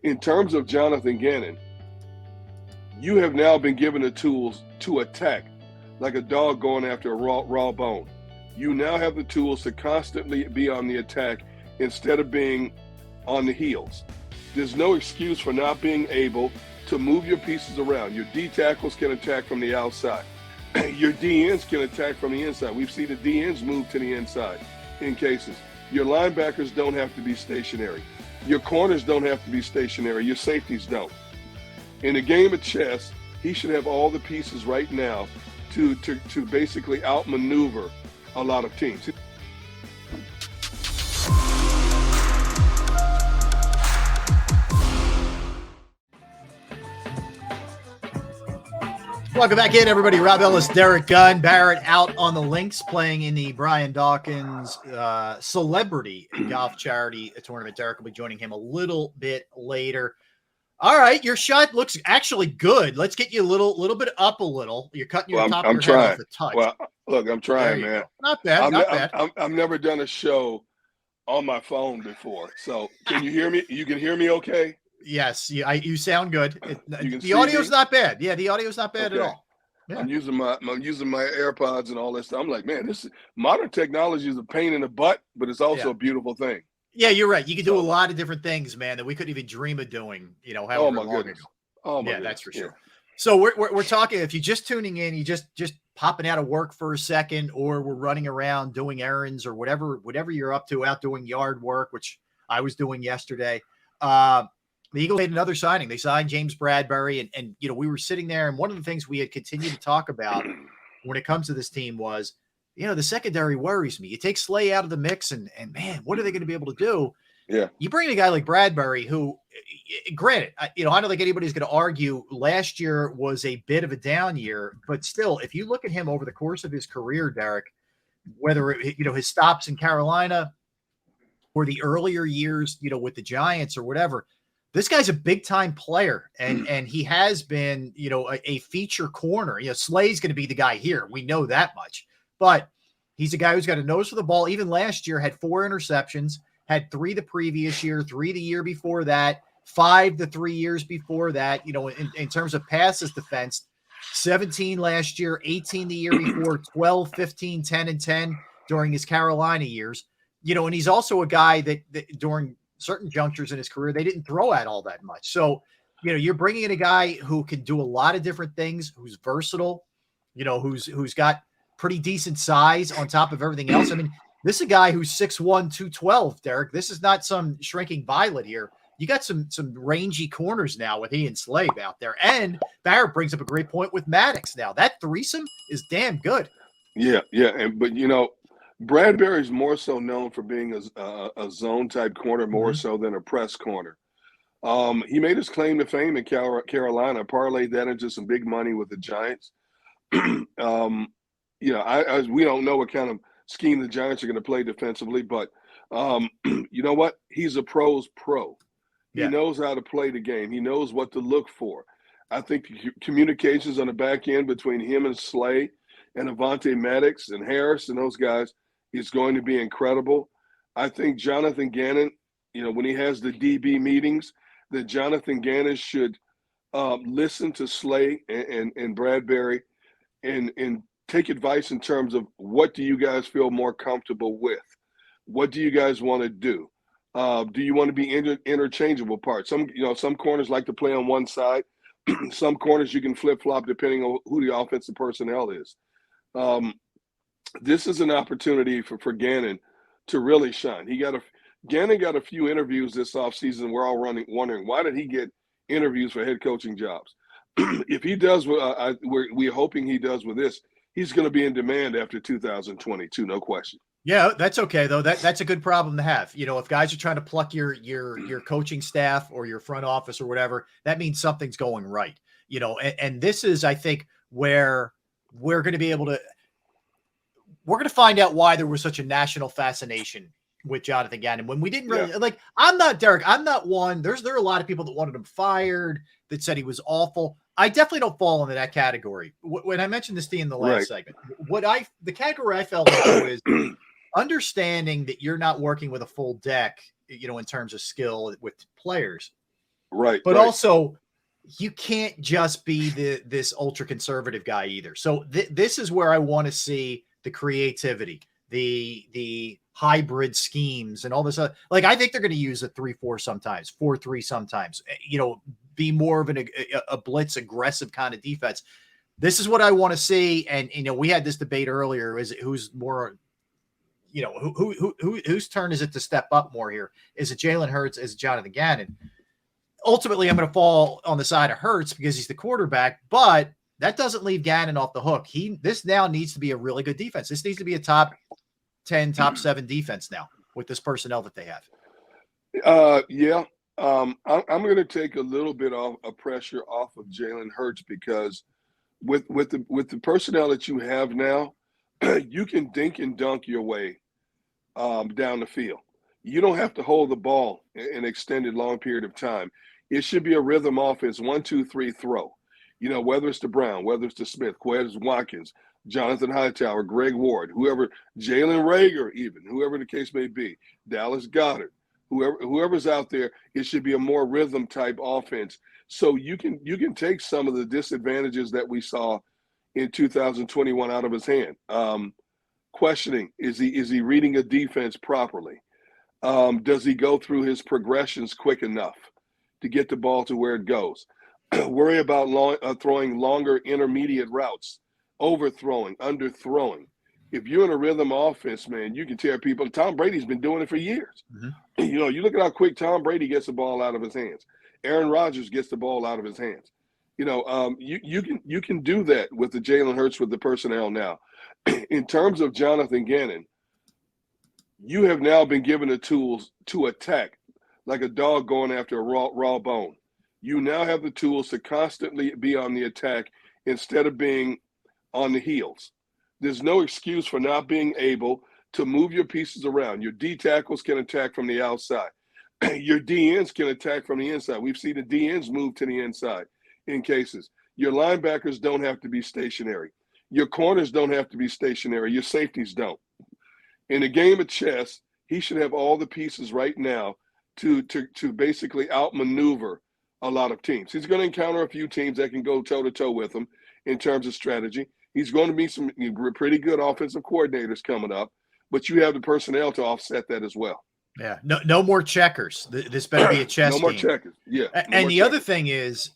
In terms of Jonathon Gannon, you have now been given the tools to attack like a dog going after a raw bone. You now have the tools to constantly be on the attack instead of being on the heels. There's no excuse for not being able to move your pieces around. Your D tackles can attack from the outside. Your DNs can attack from the inside. We've seen the DNs move to the inside in cases. Your linebackers don't have to be stationary. Your corners don't have to be stationary. Your safeties don't. In a game of chess, he should have all the pieces right now to basically outmaneuver a lot of teams. Welcome back in, everybody. Rob Ellis, Derek Gunn, Barrett out on the links playing in the Brian Dawkins Celebrity Golf Charity Tournament. Derek will be joining him a little bit later. All right, your shot looks actually good. Let's get you a little bit up a little. You're cutting your top of your head off a touch. Well, look, I'm trying, man. Go. Not bad, not bad. I've never done a show on my phone before. So can you hear me? You can hear me okay? Yes, you sound good. The audio's not bad. Yeah, the audio's not bad at all. Yeah. I'm using my AirPods and all that stuff. I'm like, man, this modern technology is a pain in the butt, but it's also a beautiful thing. Yeah, you're right. You can do a lot of different things, man, that we couldn't even dream of doing. Oh my goodness. Oh my yeah, goodness. that's for sure. Yeah. So we're talking. If you're just tuning in, you just popping out of work for a second, or we're running around doing errands or whatever you're up to, out doing yard work, which I was doing yesterday. The Eagles made another signing. They signed James Bradbury, and we were sitting there, and one of the things we had continued to talk about when it comes to this team was, the secondary worries me. You take Slay out of the mix, and man, what are they going to be able to do? Yeah. You bring a guy like Bradbury, who, granted, I don't think anybody's going to argue last year was a bit of a down year, but still, if you look at him over the course of his career, Derek, whether his stops in Carolina or the earlier years, with the Giants or whatever. This guy's a big-time player, and he has been, a feature corner. Slay's going to be the guy here. We know that much. But he's a guy who's got a nose for the ball. Even last year had 4 interceptions, had 3 the previous year, 3 the year before that, 5 the 3 years before that. In terms of passes defense, 17 last year, 18 the year before, 12, 15, 10, and 10 during his Carolina years. And he's also a guy that during certain junctures in his career, they didn't throw at all that much. So, you're bringing in a guy who can do a lot of different things, who's versatile, who's got pretty decent size on top of everything else. I mean, this is a guy who's 6'1", 212, Derek. This is not some shrinking violet here. You got some rangy corners now with he and Slay out there. And Barrett brings up a great point with Maddox now. That threesome is damn good. Yeah. But Bradbury's more so known for being a zone type corner, more so than a press corner. He made his claim to fame in Carolina, parlayed that into some big money with the Giants. We don't know what kind of scheme the Giants are going to play defensively, but you know what? He's a pro's pro. He knows how to play the game. He knows what to look for. I think communications on the back end between him and Slay and Avonte Maddox and Harris and those guys is going to be incredible. I think Jonathon Gannon, when he has the DB meetings, that Jonathon Gannon should listen to Slay and Bradbury and take advice in terms of what do you guys feel more comfortable with? What do you guys want to do? Do you want to be interchangeable parts? Some corners like to play on one side. Some corners you can flip-flop depending on who the offensive personnel is. This is an opportunity for Gannon to really shine. Gannon got a few interviews this offseason. We're all wondering, why did he get interviews for head coaching jobs? If he does what we're hoping he does with this, he's going to be in demand after 2022, no question. Yeah, that's okay, though. That's a good problem to have. If guys are trying to pluck your coaching staff or your front office or whatever, that means something's going right. And this is, I think, where we're going to be able to – we're going to find out why there was such a national fascination with Jonathon Gannon when we didn't really I'm not one. There are a lot of people that wanted him fired, that said he was awful. I definitely don't fall into that category. When I mentioned this to you in the last segment, the category I fell into is understanding that you're not working with a full deck, in terms of skill with players. Right. But right. also, you can't just be this ultra conservative guy either. So this is where I want to see the creativity, the hybrid schemes, and all this. Like, I think they're going to use a 3-4 sometimes, 4-3 sometimes. Be more of a blitz aggressive kind of defense. This is what I want to see. And we had this debate earlier: is it who's more, whose turn is it to step up more here? Is it Jalen Hurts? Is it Jonathon Gannon? Ultimately, I'm going to fall on the side of Hurts because he's the quarterback, but that doesn't leave Gannon off the hook. This now needs to be a really good defense. This needs to be a top 10, top 7 defense now with this personnel that they have. Yeah. I'm going to take a little bit of pressure off of Jalen Hurts because with the personnel that you have now, you can dink and dunk your way down the field. You don't have to hold the ball an extended long period of time. It should be a rhythm offense, 1, 2, 3, throw. Whether it's to Brown, whether it's to Smith, Quez Watkins, Jonathan Hightower, Greg Ward, whoever, Jalen Reagor, even, whoever the case may be, Dallas Goedert, whoever's out there, it should be a more rhythm type offense. So you can take some of the disadvantages that we saw in 2021 out of his hand. Questioning, is he reading a defense properly? Does he go through his progressions quick enough to get the ball to where it goes? Worry about throwing longer intermediate routes, overthrowing, underthrowing. If you're in a rhythm offense, man, you can tear people. Tom Brady's been doing it for years. Mm-hmm. You look at how quick Tom Brady gets the ball out of his hands. Aaron Rodgers gets the ball out of his hands. You can do that with the Jalen Hurts with the personnel now. In terms of Jonathon Gannon, you have now been given the tools to attack like a dog going after a raw bone. You now have the tools to constantly be on the attack instead of being on the heels. There's no excuse for not being able to move your pieces around. Your D tackles can attack from the outside. Your DNs can attack from the inside. We've seen the DNs move to the inside in cases. Your linebackers don't have to be stationary. Your corners don't have to be stationary. Your safeties don't. In a game of chess, he should have all the pieces right now to basically outmaneuver a lot of teams. He's going to encounter a few teams that can go toe-to-toe with him in terms of strategy. He's going to meet some pretty good offensive coordinators coming up, but you have the personnel to offset that as well. Yeah, no more checkers. This better be a chess game. No more checkers, yeah. And the other thing is,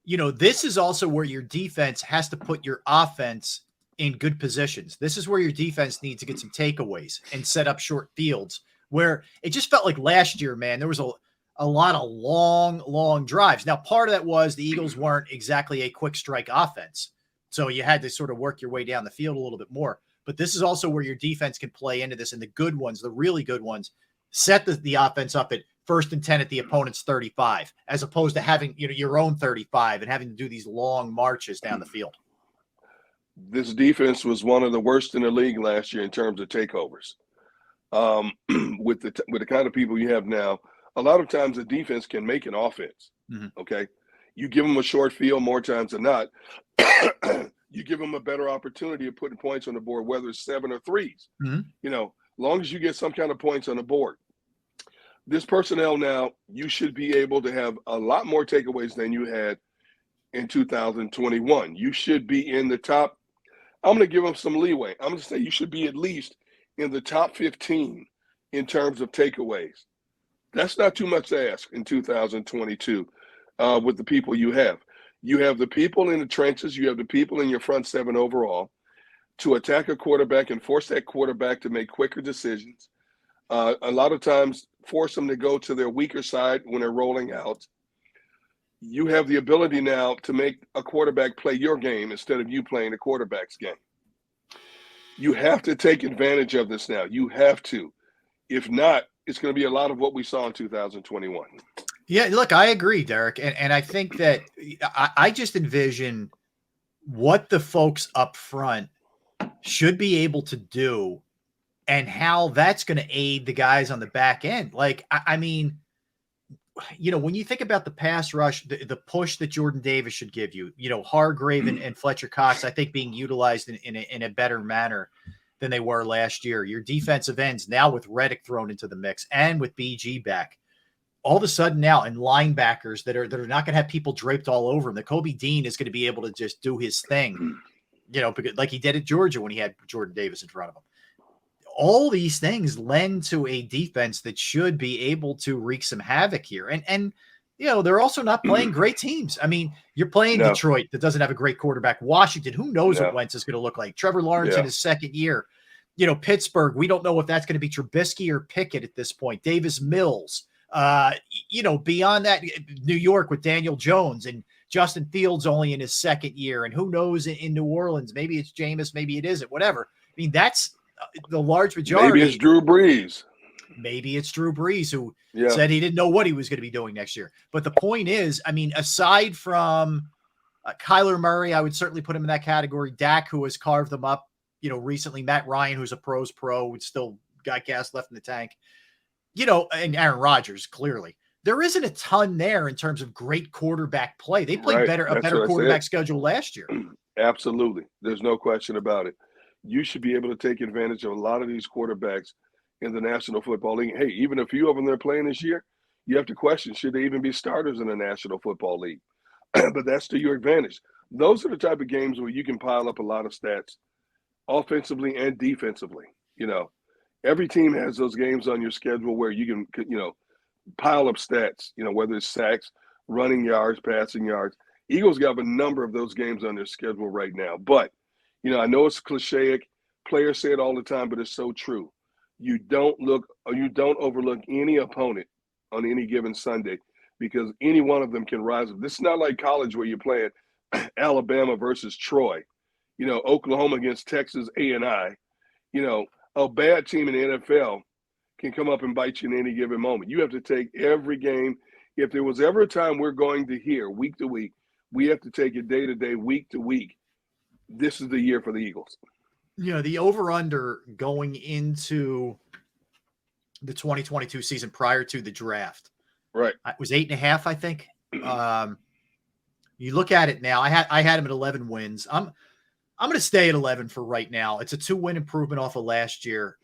this is also where your defense has to put your offense in good positions. This is where your defense needs to get some takeaways and set up short fields, where it just felt like last year, man, there was a lot of long drives. Now, part of that was the Eagles weren't exactly a quick strike offense, so you had to sort of work your way down the field a little bit more. But this is also where your defense can play into this, and the good ones, the really good ones, set the offense up at 1st and 10 at the opponent's 35, as opposed to having your own 35 and having to do these long marches down the field. This defense was one of the worst in the league last year in terms of takeovers. With the kind of people you have now, a lot of times the defense can make an offense. Mm-hmm. Okay, you give them a short field more times than not. You give them a better opportunity of putting points on the board, whether it's 7 or 3s. Mm-hmm. Long as you get some kind of points on the board. This personnel now, you should be able to have a lot more takeaways than you had in 2021. You should be in the top. I'm going to give them some leeway. I'm going to say you should be at least in the top 15 in terms of takeaways. That's not too much to ask in 2022 with the people you have. You have the people in the trenches. You have the people in your front 7 overall to attack a quarterback and force that quarterback to make quicker decisions. A lot of times force them to go to their weaker side when they're rolling out. You have the ability now to make a quarterback play your game instead of you playing the quarterback's game. You have to take advantage of this now. You have to. If not, it's going to be a lot of what we saw in 2021. Yeah, look, I agree, Derek. And I think that I just envision what the folks up front should be able to do and how that's going to aid the guys on the back end. Like, I mean, when you think about the pass rush, the push that Jordan Davis should give you, Hargrave and Fletcher Cox, I think being utilized in a better manner than they were last year. Your defensive ends now with Reddick thrown into the mix and with BG back. all of a sudden now, and linebackers that are not going to have people draped all over him, that Kobe Dean is going to be able to just do his thing, because like he did at Georgia when he had Jordan Davis in front of him. All these things lend to a defense that should be able to wreak some havoc here. And they're also not playing great teams. I mean, you're playing Detroit that doesn't have a great quarterback. Washington, who knows what Wentz is going to look like? Trevor Lawrence in his second year. Pittsburgh, we don't know if that's going to be Trubisky or Pickett at this point. Davis Mills. Beyond that, New York with Daniel Jones and Justin Fields only in his second year. And who knows in New Orleans, maybe it's Jameis, maybe it isn't, whatever. I mean, that's the large majority. Maybe it's Drew Brees. Maybe it's Drew Brees who said he didn't know what he was going to be doing next year. But the point is, I mean, aside from Kyler Murray, I would certainly put him in that category. Dak, who has carved them up, recently. Matt Ryan, who's a pro's pro, with still got gas left in the tank. And Aaron Rodgers, clearly. There isn't a ton there in terms of great quarterback play. They played a better quarterback schedule last year. Absolutely. There's no question about it. You should be able to take advantage of a lot of these quarterbacks in the National Football League. Hey, even a few of them they're playing this year, you have to question, should they even be starters in the National Football League? But that's to your advantage. Those are the type of games where you can pile up a lot of stats offensively and defensively. Every team has those games on your schedule where you can, pile up stats, whether it's sacks, running yards, passing yards. Eagles got a number of those games on their schedule right now. But, I know it's cliche. Players say it all the time, but it's so true. You don't overlook any opponent on any given Sunday because any one of them can rise up. This is not like college where you're playing Alabama versus Troy, Oklahoma against Texas A&I. A bad team in the NFL can come up and bite you in any given moment. You have to take every game. If there was ever a time we're going to hear week to week, we have to take it day to day, week to week. This is the year for the Eagles. The over-under going into the 2022 season prior to the draft. Right. It was 8.5, I think. You look at it now. I had him at 11 wins. I'm going to stay at 11 for right now. It's a 2-win improvement off of last year.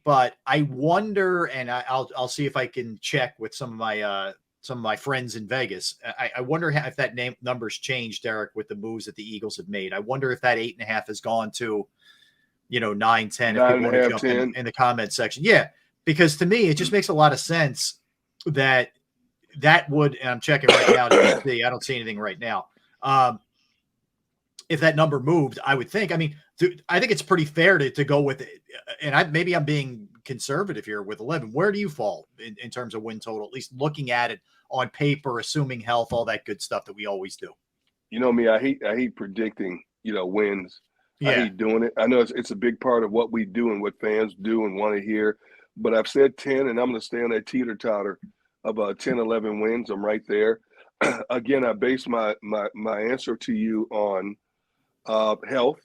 But I wonder, and I'll see if I can check with some of my friends in Vegas. I wonder if that number's changed, Derek, with the moves that the Eagles have made. I wonder if that 8.5 has gone to, 9, 10. If people want to jump in the comment section. Yeah, because to me, it just makes a lot of sense that would, and I'm checking right now to see, I don't see anything right now. If that number moved, I would think. I mean, I think it's pretty fair to go with it. And maybe I'm being conservative here with 11. Where do you fall in terms of win total? At least looking at it on paper, assuming health, all that good stuff that we always do. You know me, I hate predicting, wins. Yeah. I hate doing it. I know it's a big part of what we do and what fans do and want to hear. But I've said 10, and I'm going to stay on that teeter-totter of 10, 11 wins. I'm right there. Again, I base my answer to you on health,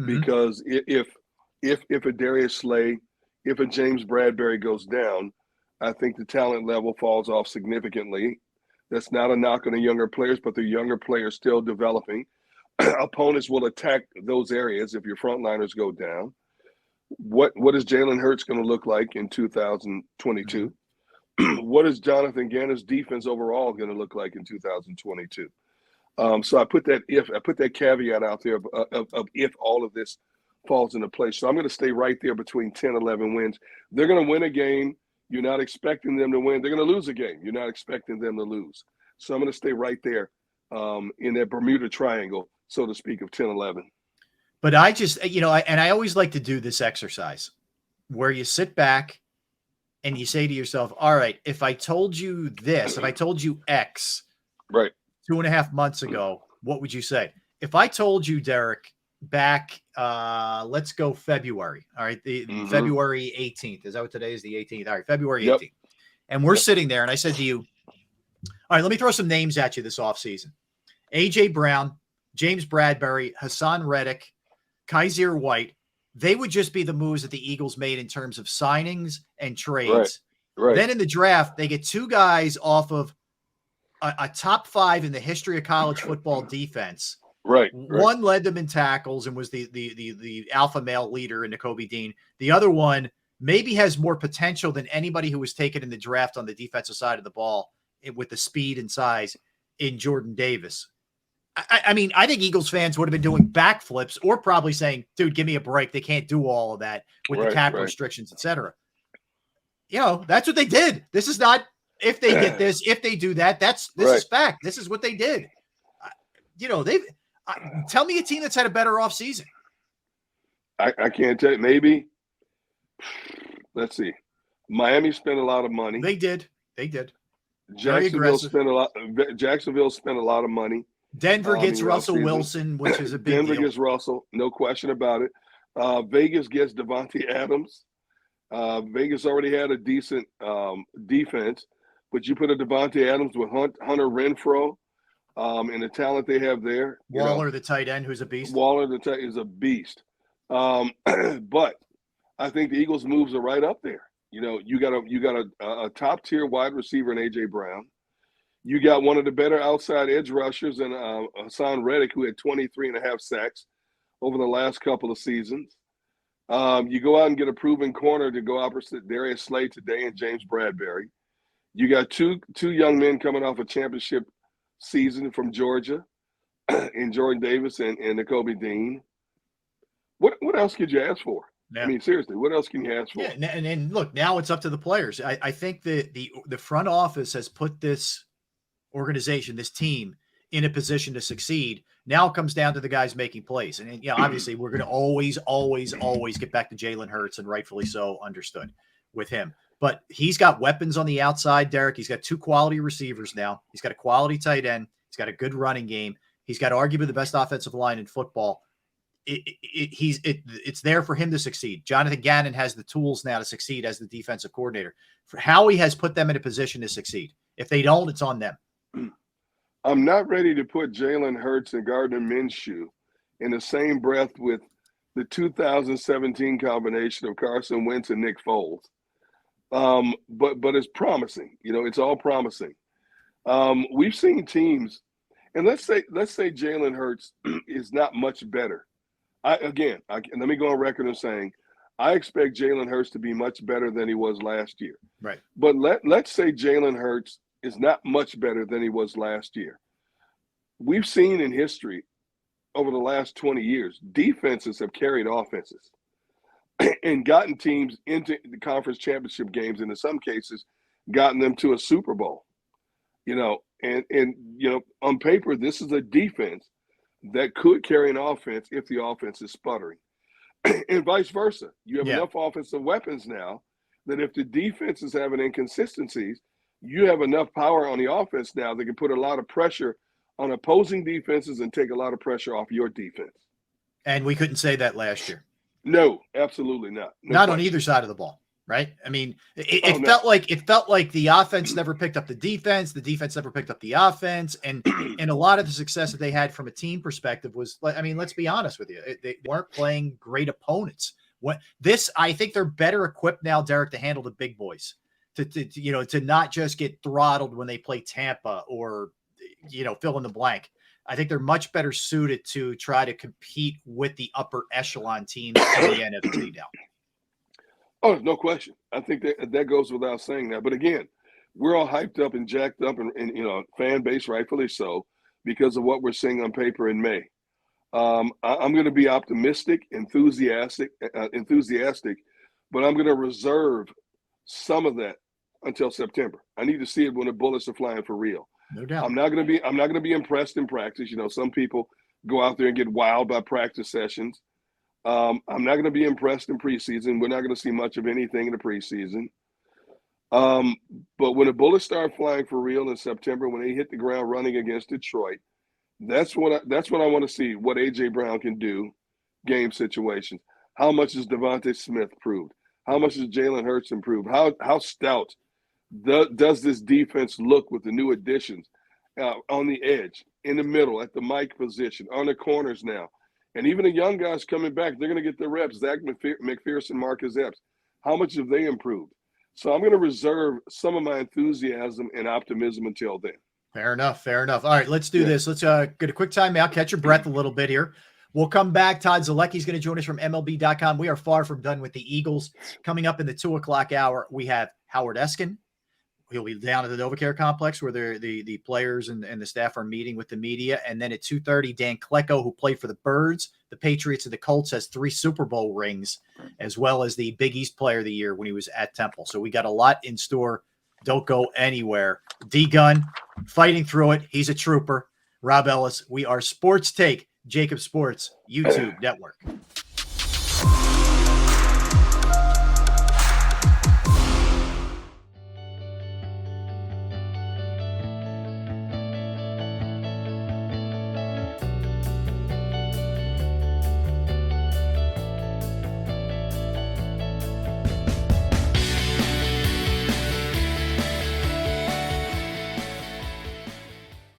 because if a Darius Slay, if a James Bradbury goes down, I think the talent level falls off significantly. That's not a knock on the younger players, but the younger players still developing. Opponents will attack those areas if your frontliners go down. What is Jalen Hurts going to look like in 2022? What is Jonathon Gannon's defense overall going to look like in 2022? So I put that caveat out there of if all of this falls into place. So I'm going to stay right there between 10, 11 wins. They're going to win a game. You're not expecting them to win. They're going to lose a game. You're not expecting them to lose. So I'm going to stay right there in that Bermuda Triangle, so to speak, of 10, 11. But I just, and I always like to do this exercise where you sit back and you say to yourself, all right, if I told you this, if I told you X, right, 2.5 months ago, what would you say? If I told you, Derek, back, let's go February. All right. February 18th. Is that what today is? The 18th. All right. February 18th. Yep. And we're sitting there and I said to you, all right, let me throw some names at you this offseason. AJ Brown, James Bradbury, Hassan Reddick, Kaiser White. They would just be the moves that the Eagles made in terms of signings and trades. Right. Then in the draft, they get two guys off of a top 5 in the history of college football defense. Right. One led them in tackles and was the alpha male leader in Kobe Dean. The other one maybe has more potential than anybody who was taken in the draft on the defensive side of the ball with the speed and size in Jordan Davis. I mean, I think Eagles fans would have been doing backflips or probably saying, dude, give me a break. They can't do all of that with the cap restrictions, et cetera. You know, that's what they did. This is not if they get this, if they do that. This is fact. This is what they did. You know, tell me a team that's had a better offseason. I can't tell you. Maybe, let's see. Miami spent a lot of money. They did. Jacksonville spent a lot of money. Denver gets Russell Wilson, which is a big deal. Denver gets Russell, no question about it. Vegas gets Devontae Adams. Vegas already had a decent defense, but you put a Devontae Adams with Hunter Renfrow and the talent they have there. Waller, the tight end, who's a beast. Waller, the tight is a beast. But I think the Eagles' moves are right up there. You know, you got a top tier wide receiver in A.J. Brown. You got one of the better outside edge rushers in Hassan Reddick, who had 23.5 sacks over the last couple of seasons. You go out and get a proven corner to go opposite Darius Slay today and James Bradbury. You got two young men coming off a championship season from Georgia in Jordan Davis and Nakobe Dean. What else could you ask for? Yeah. I mean, seriously, what else can you ask for? Yeah, and look, now it's up to the players. I think the front office has put this organization, this team, in a position to succeed. Now it comes down to the guys making plays. And obviously we're going to always get back to Jalen Hurts, and rightfully so, understood with him. But he's got weapons on the outside, Derek. He's got 2 quality receivers now. He's got a quality tight end. He's got a good running game. He's got arguably the best offensive line in football. It's there for him to succeed. Jonathon Gannon has the tools now to succeed as the defensive coordinator. For Howie has put them in a position to succeed. If they don't, it's on them. I'm not ready to put Jalen Hurts and Gardner Minshew in the same breath with the 2017 combination of Carson Wentz and Nick Foles. But it's promising. You know, it's all promising. We've seen teams, and let's say Jalen Hurts is not much better. Let me go on record of saying I expect Jalen Hurts to be much better than he was last year. Right. But let's say Jalen Hurts is not much better than he was last year. We've seen in history over the last 20 years, defenses have carried offenses and gotten teams into the conference championship games, and in some cases gotten them to a Super Bowl. You know, and you know, on paper, this is a defense that could carry an offense if the offense is sputtering. And vice versa. You have enough offensive weapons now that if the defense is having inconsistencies, you have enough power on the offense now that can put a lot of pressure on opposing defenses and take a lot of pressure off your defense. And we couldn't say that last year. No, absolutely not. Not on either side of the ball, right? I mean, it felt like the offense never picked up the defense never picked up the offense, and a lot of the success that they had from a team perspective was, I mean, let's be honest with you, they weren't playing great opponents. I think they're better equipped now, Derek, to handle the big boys. To not just get throttled when they play Tampa or, fill in the blank. I think they're much better suited to try to compete with the upper echelon teams in the NFC now. Oh, no question. I think that goes without saying that. But again, we're all hyped up and jacked up and fan base, rightfully so, because of what we're seeing on paper in May. I'm going to be optimistic, enthusiastic, but I'm going to reserve some of that until September. I need to see it when the bullets are flying for real. No doubt. I'm not going to be impressed in practice. Some people go out there and get wild by practice sessions. I'm not going to be impressed in preseason. We're not going to see much of anything in the preseason. But when the bullets start flying for real in September, when they hit the ground running against Detroit, that's what I want to see. What A.J. Brown can do, game situations. How much has Devontae Smith proved? How much has Jalen Hurts improved? How stout does this defense look with the new additions on the edge, in the middle, at the Mike position, on the corners now? And even the young guys coming back, they're going to get their reps. Zach McPherson, Marcus Epps. How much have they improved? So I'm going to reserve some of my enthusiasm and optimism until then. Fair enough. All right, let's do this. Let's get a quick timeout, catch your breath a little bit here. We'll come back. Todd Zalecki's going to join us from MLB.com. We are far from done with the Eagles. Coming up in the 2 o'clock hour, we have Howard Eskin. He'll be down at the NovaCare complex where the players and the staff are meeting with the media. And then at 2:30, Dan Klecko, who played for the Birds, the Patriots, and the Colts, has 3 Super Bowl rings, as well as the Big East Player of the Year when he was at Temple. So we got a lot in store. Don't go anywhere. D-Gun, fighting through it. He's a trooper. Rob Ellis, we are Sports Take, JAKIB Sports YouTube Network.